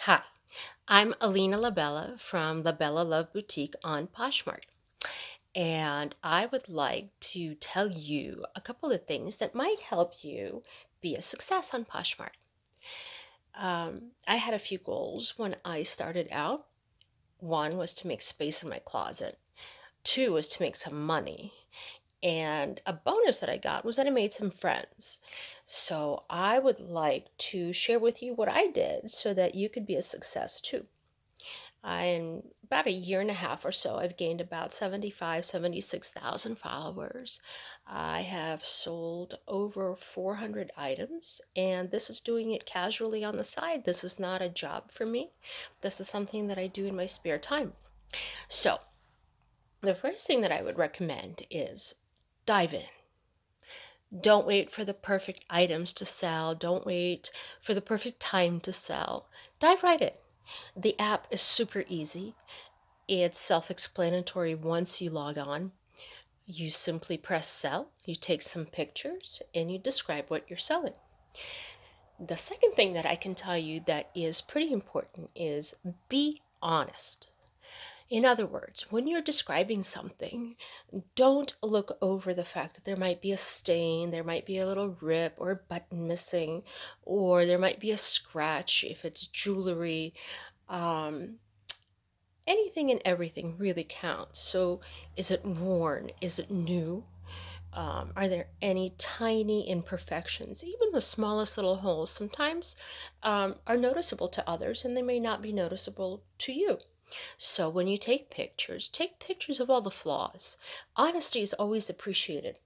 Hi, I'm Alina Labella from LaBellaLove Boutique on Poshmark, and I would like to tell you a couple of things that might help you be a success on Poshmark. I had a few goals when I started out. One was to make space in my closet. Two was to make some money. And a bonus that I got was that I made some friends. So I would like to share with you what I did so that you could be a success too. In about a year and a half or so, I've gained about 76,000 followers. I have sold over 400 items, and this is doing it casually on the side. This is not a job for me. This is something that I do in my spare time. So, the first thing that I would recommend is dive in. Don't wait for the perfect items to sell. Don't wait for the perfect time to sell. Dive right in. The app is super easy. It's self-explanatory once you log on. You simply press sell, you take some pictures, and you describe what you're selling. The second thing that I can tell you that is pretty important is be honest. In other words, when you're describing something, don't look over the fact that there might be a stain, there might be a little rip or a button missing, or there might be a scratch if it's jewelry. Um, Anything and everything really counts. So, is it worn? Is it new? Are there any tiny imperfections? Even the smallest little holes sometimes are noticeable to others and they may not be noticeable to you. So, when you take pictures of all the flaws. Honesty is always appreciated.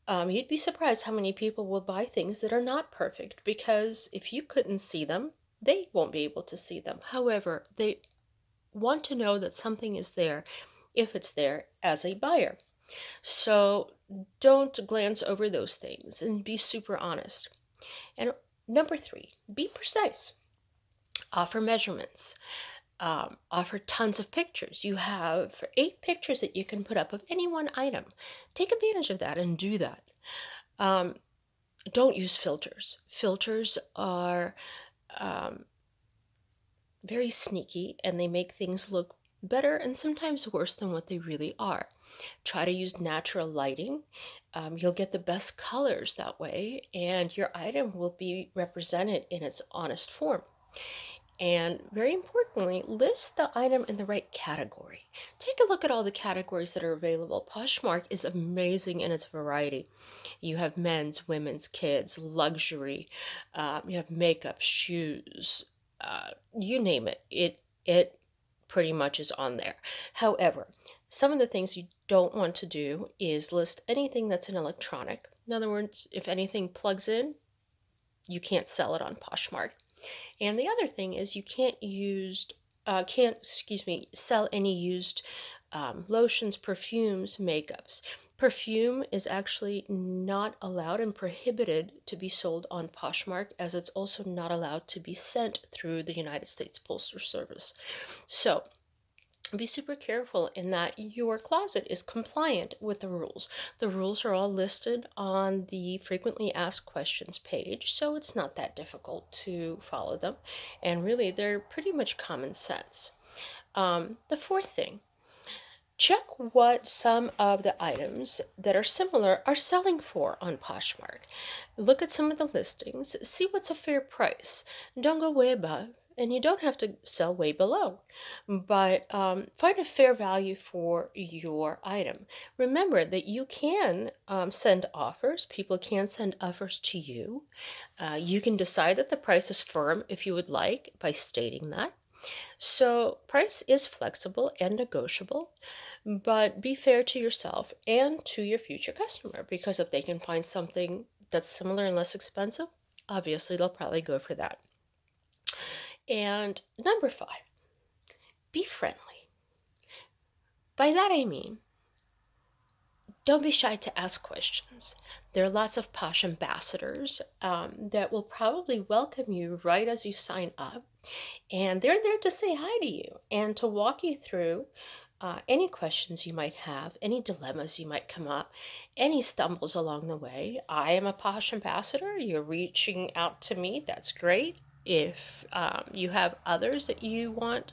You'd be surprised how many people will buy things that are not perfect because if you couldn't see them, they won't be able to see them. However, they want to know that something is there if it's there as a buyer. So don't glance over those things and be super honest. And number three, be precise. Offer measurements. Offer tons of pictures. You have 8 pictures that you can put up of any one item. Take advantage of that and do that. Um, don't use filters. Filters are very sneaky and they make things look better and sometimes worse than what they really are. Try to use natural lighting. You'll get the best colors that way, and your item will be represented in its honest form. And very importantly, list the item in the right category. Take a look at all the categories that are available. Poshmark is amazing in its variety. You have men's, women's, kids, luxury. You have makeup, shoes, you name it. It pretty much is on there. However, some of the things you don't want to do is list anything that's an electronic. In other words, if anything plugs in, you can't sell it on Poshmark. And the other thing is you sell any used lotions, perfumes, makeups. Perfume is actually not allowed and prohibited to be sold on Poshmark, as it's also not allowed to be sent through the United States Postal Service. So be super careful in that your closet is compliant with the rules. The rules are all listed on the frequently asked questions page, so it's not that difficult to follow them. And really, they're pretty much common sense. The fourth thing, check what some of the items that are similar are selling for on Poshmark. Look at some of the listings, see what's a fair price. Don't go way above, and you don't have to sell way below, but find a fair value for your item. Remember that you can send offers. People can send offers to you. You can decide that the price is firm if you would like by stating that. So price is flexible and negotiable, but be fair to yourself and to your future customer, because if they can find something that's similar and less expensive, obviously they'll probably go for that. And number five, be friendly. By that I mean, don't be shy to ask questions. There are lots of Posh ambassadors that will probably welcome you right as you sign up. And they're there to say hi to you and to walk you through any questions you might have, any dilemmas you might come up, any stumbles along the way. I am a Posh ambassador. You're reaching out to me. That's great. If you have others that you want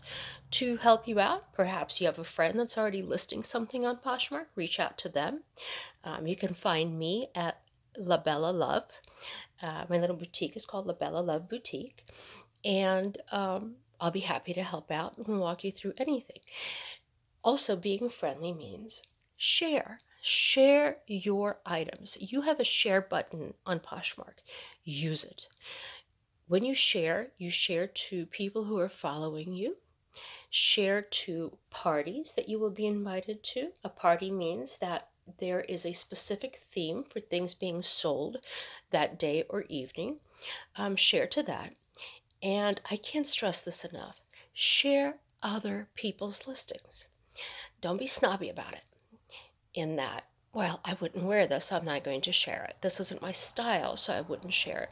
to help you out, perhaps you have a friend that's already listing something on Poshmark, reach out to them. You can find me at LaBellaLove. My little boutique is called LaBellaLove Boutique, and I'll be happy to help out and walk you through anything. Also, being friendly means share. Share your items. You have a share button on Poshmark. Use it. When you share to people who are following you. Share to parties that you will be invited to. A party means that there is a specific theme for things being sold that day or evening. Share to that. And I can't stress this enough. Share other people's listings. Don't be snobby about it in that, well, I wouldn't wear this, so I'm not going to share it. This isn't my style, so I wouldn't share it.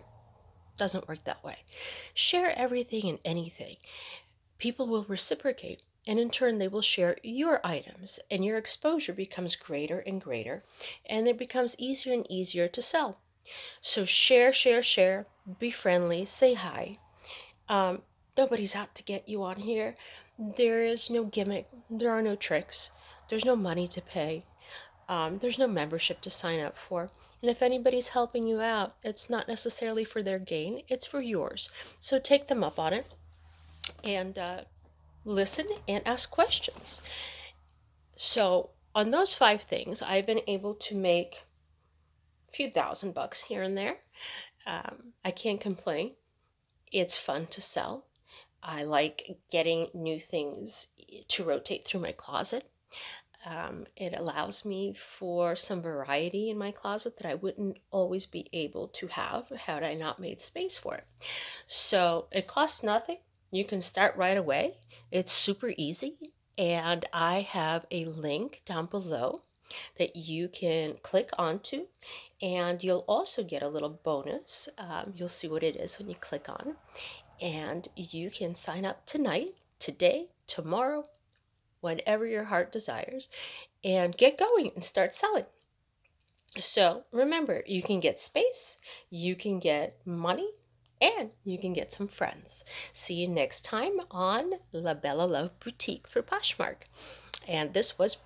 Doesn't work that way. Share everything and anything. People will reciprocate, and in turn they will share your items, and your exposure becomes greater and greater, and it becomes easier and easier to sell. So share, share, share, be friendly, say hi. Nobody's out to get you on here. There is no gimmick, there are no tricks, there's no money to pay. There's no membership to sign up for. And if anybody's helping you out, it's not necessarily for their gain, it's for yours. So take them up on it and listen and ask questions. So, on those 5 things, I've been able to make a few $1,000 here and there. I can't complain. It's fun to sell. I like getting new things to rotate through my closet. It allows me for some variety in my closet that I wouldn't always be able to have had I not made space for it. So it costs nothing. You can start right away. It's super easy. And I have a link down below that you can click onto. And you'll also get a little bonus. You'll see what it is when you click on. And you can sign up tonight, today, tomorrow, whenever your heart desires, and get going and start selling. So remember, you can get space, you can get money, and you can get some friends. See you next time on LaBellaLove Boutique for Poshmark. And this was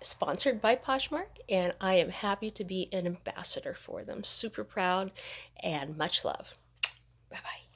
sponsored by Poshmark, and I am happy to be an ambassador for them. Super proud, and much love. Bye-bye.